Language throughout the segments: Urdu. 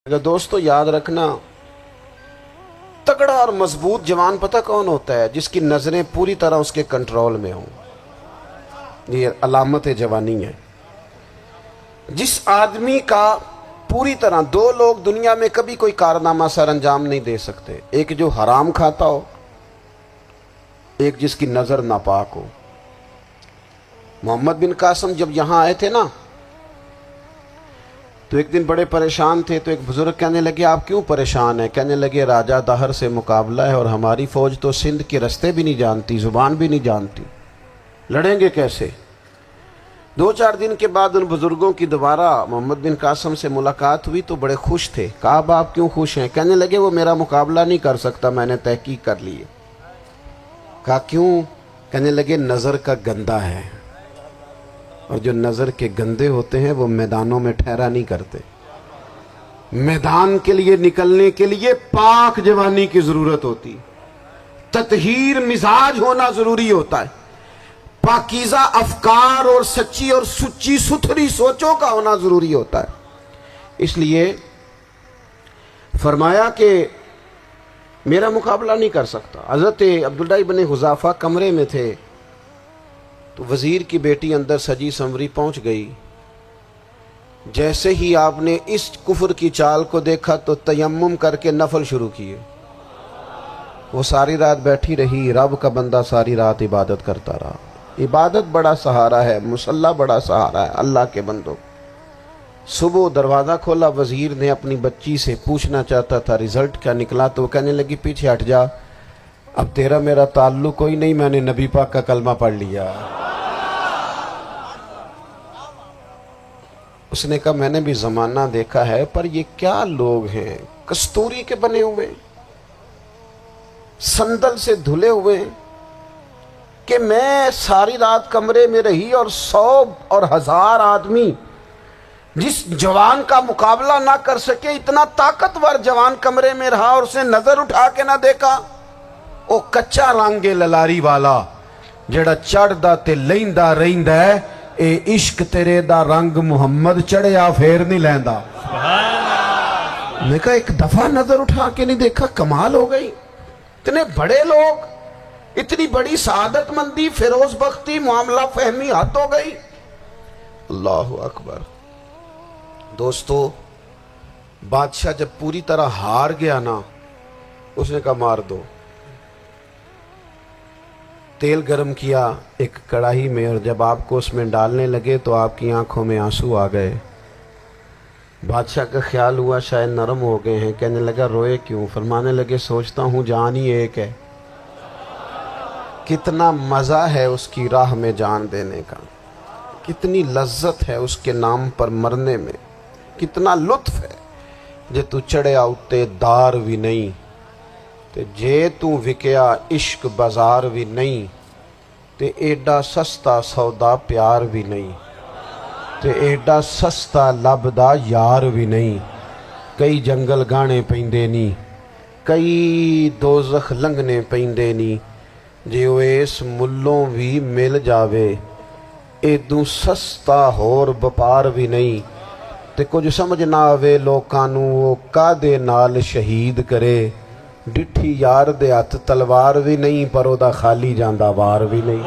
اگر دوستو یاد رکھنا، تگڑا اور مضبوط جوان پتہ کون ہوتا ہے؟ جس کی نظریں پوری طرح اس کے کنٹرول میں ہوں۔ یہ علامت جوانی ہے۔ جس آدمی کا پوری طرح دو لوگ دنیا میں کبھی کوئی کارنامہ سر انجام نہیں دے سکتے، ایک جو حرام کھاتا ہو، ایک جس کی نظر ناپاک ہو۔ محمد بن قاسم جب یہاں آئے تھے نا تو ایک دن بڑے پریشان تھے، تو ایک بزرگ کہنے لگے آپ کیوں پریشان ہیں؟ کہنے لگے راجہ دہر سے مقابلہ ہے اور ہماری فوج تو سندھ کے رستے بھی نہیں جانتی، زبان بھی نہیں جانتی، لڑیں گے کیسے؟ دو چار دن کے بعد ان بزرگوں کی دوبارہ محمد بن قاسم سے ملاقات ہوئی تو بڑے خوش تھے۔ کہا اب آپ کیوں خوش ہیں؟ کہنے لگے وہ میرا مقابلہ نہیں کر سکتا، میں نے تحقیق کر لی ہے۔ کہا کیوں؟ کہنے لگے نظر کا گندہ ہے، اور جو نظر کے گندے ہوتے ہیں وہ میدانوں میں ٹھہرا نہیں کرتے۔ میدان کے لیے نکلنے کے لیے پاک جوانی کی ضرورت ہوتی، تطہیر مزاج ہونا ضروری ہوتا ہے، پاکیزہ افکار اور سچی اور سچی ستھری سوچوں کا ہونا ضروری ہوتا ہے۔ اس لیے فرمایا کہ میرا مقابلہ نہیں کر سکتا۔ حضرت عبداللہ ابن حذافہ کمرے میں تھے تو وزیر کی بیٹی اندر سجی سنوری پہنچ گئی۔ جیسے ہی آپ نے اس کفر کی چال کو دیکھا تو تیمم کر کے نفل شروع کیے۔ وہ ساری رات بیٹھی رہی، رب کا بندہ ساری رات عبادت کرتا رہا۔ عبادت بڑا سہارا ہے، مصلی بڑا سہارا ہے اللہ کے بندوں۔ صبح دروازہ کھولا، وزیر نے اپنی بچی سے پوچھنا چاہتا تھا رزلٹ کیا نکلا، تو وہ کہنے لگی پیچھے ہٹ جا، اب تیرا میرا تعلق کوئی نہیں، میں نے نبی پاک کا کلمہ پڑھ لیا۔ اس نے کہا میں نے بھی زمانہ دیکھا ہے، پر یہ کیا لوگ ہیں، کستوری کے بنے ہوئے، سندل سے دھلے ہوئے، کہ میں ساری رات کمرے میں رہی اور 100 اور 1000 آدمی جس جوان کا مقابلہ نہ کر سکے، اتنا طاقتور جوان کمرے میں رہا اور اسے نظر اٹھا کے نہ دیکھا۔ او کچا رنگے للاری والا جڑا چڑھدا تے لیندا رہندا ہے، اے عشق تیرے دا رنگ محمد چڑھیا پھر نہیں لیندا۔ میں کہا ایک دفعہ نظر اٹھا کے نہیں دیکھا، کمال ہو گئی۔ اتنے بڑے لوگ، اتنی بڑی سعادت مندی، فیروز بختی، معاملہ فہمی حد ہو گئی۔ اللہ اکبر۔ دوستو بادشاہ جب پوری طرح ہار گیا نا، اس نے کہا مار دو۔ تیل گرم کیا ایک کڑاہی میں، اور جب آپ کو اس میں ڈالنے لگے تو آپ کی آنکھوں میں آنسو آ گئے۔ بادشاہ کا خیال ہوا شاید نرم ہو گئے ہیں، کہنے لگا روئے کیوں؟ فرمانے لگے سوچتا ہوں جان ہی ایک ہے، کتنا مزہ ہے اس کی راہ میں جان دینے کا، کتنی لذت ہے اس کے نام پر مرنے میں، کتنا لطف ہے۔ جے تو چڑھیا اتے دار بھی نہیں تے جے تو وکیا عشق بازار بھی نہیں، تے ایڈا سستا سودا پیار بھی نہیں، تے ایڈا سستا لبدا یار بھی نہیں۔ کئی جنگل گانے پیندے نہیں، کئی دوزخ لنگنے پیندے نہیں، جے وہ اس ملوں بھی مل جاوے ایدوں سستا ہور بپار بھی نہیں۔ تے کچھ سمجھ نہ آوے لوکانوں وہ کادے نال شہید کرے، ڈٹھی یار دے ہاتھ تلوار بھی نہیں، پر او دا خالی جاندہ وار بھی نہیں۔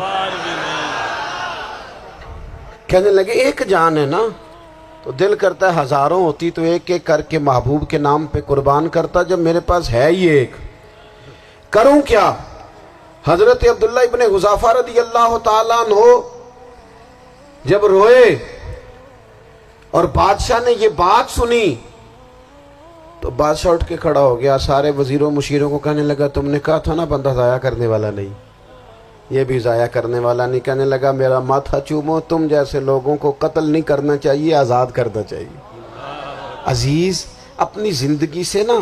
کہنے لگے ایک جان ہے نا، تو دل کرتا ہے ہزاروں ہوتی تو ایک ایک کر کے محبوب کے نام پہ قربان کرتا، جب میرے پاس ہے ہی ایک، کروں کیا؟ حضرت عبداللہ ابن حذافہ رضی اللہ تعالیٰ عنہ جب روئے اور بادشاہ نے یہ بات سنی تو بادشاہ اٹھ کے کھڑا ہو گیا، سارے وزیروں مشیروں کو کہنے لگا تم نے کہا تھا نا بندہ ضائع کرنے والا نہیں، یہ بھی ضائع کرنے والا نہیں۔ کہنے لگا میرا ماتھا چومو، تم جیسے لوگوں کو قتل نہیں کرنا چاہیے، آزاد کرنا چاہیے۔ عزیز اپنی زندگی سے نا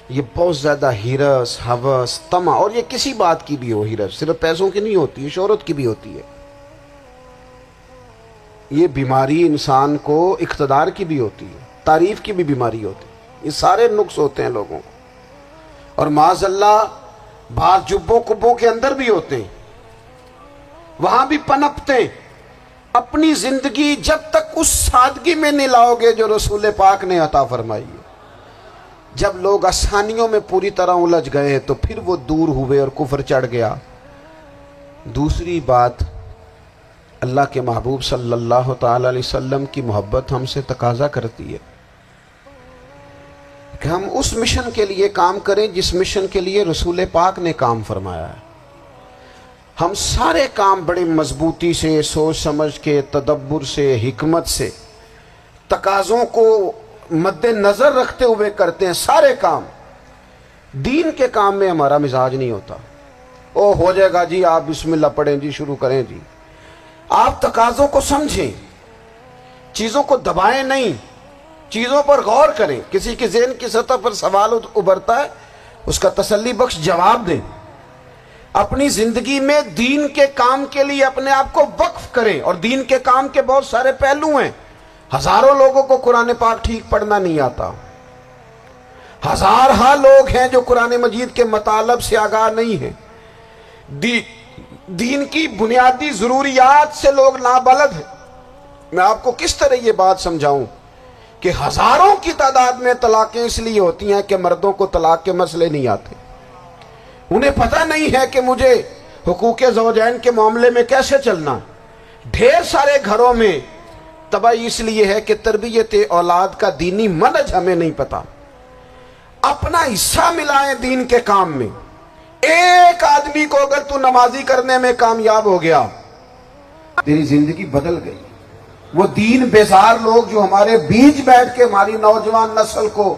یہ بہت زیادہ ہرس، ہوس، طمع، اور یہ کسی بات کی بھی ہو، ہرس صرف پیسوں کی نہیں ہوتی ہے، شہرت کی بھی ہوتی ہے، یہ بیماری انسان کو اقتدار کی بھی ہوتی ہے، تعریف کی بھی بیماری ہوتی ہے، یہ سارے نقص ہوتے ہیں لوگوں کو، اور معاذ اللہ بعض جبوں کبوں کے اندر بھی ہوتے ہیں، وہاں بھی پنپتے ہیں۔ اپنی زندگی جب تک اس سادگی میں نہیں لاؤ گے جو رسول پاک نے عطا فرمائی ہے، جب لوگ آسانیوں میں پوری طرح الجھ گئے تو پھر وہ دور ہوئے اور کفر چڑھ گیا۔ دوسری بات، اللہ کے محبوب صلی اللہ تعالی علیہ وسلم کی محبت ہم سے تقاضا کرتی ہے کہ ہم اس مشن کے لیے کام کریں جس مشن کے لیے رسول پاک نے کام فرمایا ہے۔ ہم سارے کام بڑے مضبوطی سے، سوچ سمجھ کے، تدبر سے، حکمت سے، تقاضوں کو مد نظر رکھتے ہوئے کرتے ہیں سارے کام۔ دین کے کام میں ہمارا مزاج نہیں ہوتا، او ہو جائے گا جی، آپ بسم اللہ پڑھیں جی، شروع کریں جی۔ آپ تقاضوں کو سمجھیں، چیزوں کو دبائیں نہیں، چیزوں پر غور کریں۔ کسی کے ذہن کی سطح پر سوال ابھرتا ہے، اس کا تسلی بخش جواب دیں۔ اپنی زندگی میں دین کے کام کے لیے اپنے آپ کو وقف کریں، اور دین کے کام کے بہت سارے پہلو ہیں۔ ہزاروں لوگوں کو قرآن پاک ٹھیک پڑھنا نہیں آتا، ہزارہ لوگ ہیں جو قرآن مجید کے مطالب سے آگاہ نہیں ہیں، دین کی بنیادی ضروریات سے لوگ نابلد ہیں۔ میں آپ کو کس طرح یہ بات سمجھاؤں کہ ہزاروں کی تعداد میں طلاقیں اس لیے ہوتی ہیں کہ مردوں کو طلاق کے مسئلے نہیں آتے، انہیں پتہ نہیں ہے کہ مجھے حقوق زوجین کے معاملے میں کیسے چلنا۔ ڈھیر سارے گھروں میں تباہی اس لیے ہے کہ تربیت اولاد کا دینی منہج ہمیں نہیں پتا۔ اپنا حصہ ملائیں دین کے کام میں۔ ایک آدمی کو اگر تو نمازی کرنے میں کامیاب ہو گیا، تیری زندگی بدل گئی۔ وہ دین بیزار لوگ جو ہمارے بیچ بیٹھ کے ہماری نوجوان نسل کو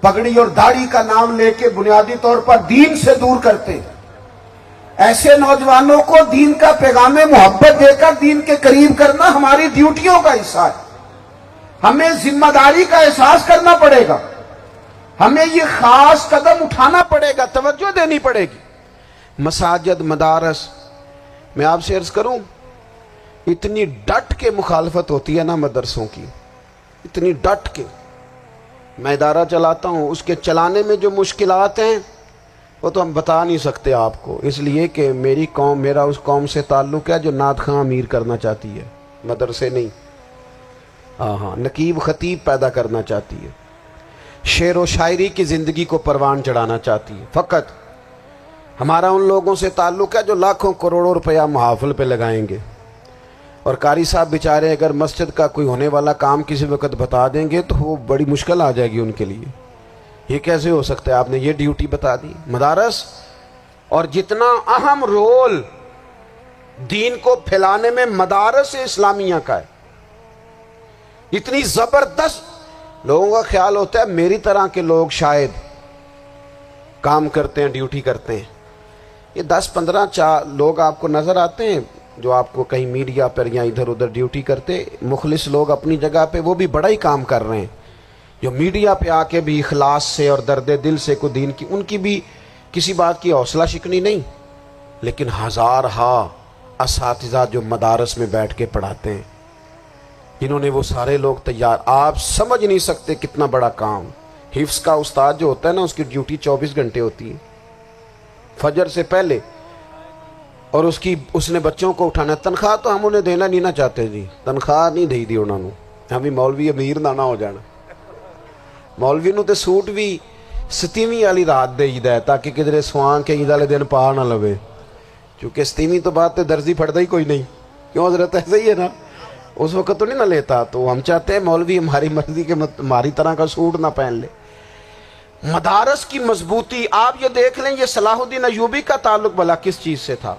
پگڑی اور داڑھی کا نام لے کے بنیادی طور پر دین سے دور کرتے، ایسے نوجوانوں کو دین کا پیغام محبت دے کر دین کے قریب کرنا ہماری ڈیوٹیوں کا حصہ ہے۔ ہمیں ذمہ داری کا احساس کرنا پڑے گا، ہمیں یہ خاص قدم اٹھانا پڑے گا، توجہ دینی پڑے گی۔ مساجد، مدارس، میں آپ سے عرض کروں، اتنی ڈٹ کے مخالفت ہوتی ہے نا مدرسوں کی، اتنی ڈٹ کے۔ میں ادارہ چلاتا ہوں، اس کے چلانے میں جو مشکلات ہیں وہ تو ہم بتا نہیں سکتے آپ کو، اس لیے کہ میری قوم، میرا اس قوم سے تعلق ہے جو نعت خواں امیر کرنا چاہتی ہے، مدرسے نہیں۔ ہاں، نقیب خطیب پیدا کرنا چاہتی ہے، شعر و شاعری کی زندگی کو پروان چڑھانا چاہتی ہے۔ فقط ہمارا ان لوگوں سے تعلق ہے جو لاکھوں کروڑوں روپیہ محافل پہ لگائیں گے، اور قاری صاحب بیچارے اگر مسجد کا کوئی ہونے والا کام کسی وقت بتا دیں گے تو وہ بڑی مشکل آ جائے گی ان کے لیے۔ یہ کیسے ہو سکتا ہے، آپ نے یہ ڈیوٹی بتا دی؟ مدارس، اور جتنا اہم رول دین کو پھیلانے میں مدارس اسلامیہ کا ہے، اتنی زبردست، لوگوں کا خیال ہوتا ہے میری طرح کے لوگ شاید کام کرتے ہیں، ڈیوٹی کرتے ہیں۔ یہ 10-15 لوگ آپ کو نظر آتے ہیں جو آپ کو کہیں میڈیا پر یا ادھر ادھر ڈیوٹی کرتے، مخلص لوگ اپنی جگہ پہ، وہ بھی بڑا ہی کام کر رہے ہیں، جو میڈیا پہ آ کے بھی اخلاص سے اور درد دل سے کو دین کی، ان کی بھی کسی بات کی حوصلہ شکنی نہیں، لیکن ہزارہا اساتذہ جو مدارس میں بیٹھ کے پڑھاتے ہیں، جنہوں نے وہ سارے لوگ تیار، آپ سمجھ نہیں سکتے کتنا بڑا کام۔ حفظ کا استاد جو ہوتا ہے نا، اس کی ڈیوٹی 24 گھنٹے ہوتی ہے، فجر سے پہلے، اور اس نے بچوں کو اٹھانا۔ تنخواہ تو ہم انہیں دینا نہیں نہ چاہتے جی، تنخواہ نہیں دی انہوں نے، ہمیں مولوی امیر نہ ہو جانا۔ مولوی نو تے سوٹ بھی 27ویں والی رات دے ہے تاکہ کدھر سوان کے عید والے دن پا نہ لوے، چونکہ 27ویں تو بعد تے درزی پھڑتا ہی کوئی نہیں، کیوں حضرت؟ ایسا ہی ہے نا، اس وقت تو نہیں نہ لیتا، تو ہم چاہتے ہیں مولوی ہماری مرضی کے ہماری طرح کا سوٹ نہ پہن لے۔ مدارس کی مضبوطی آپ یہ دیکھ لیں، یہ صلاح الدین ایوبی کا تعلق بھلا کس چیز سے تھا؟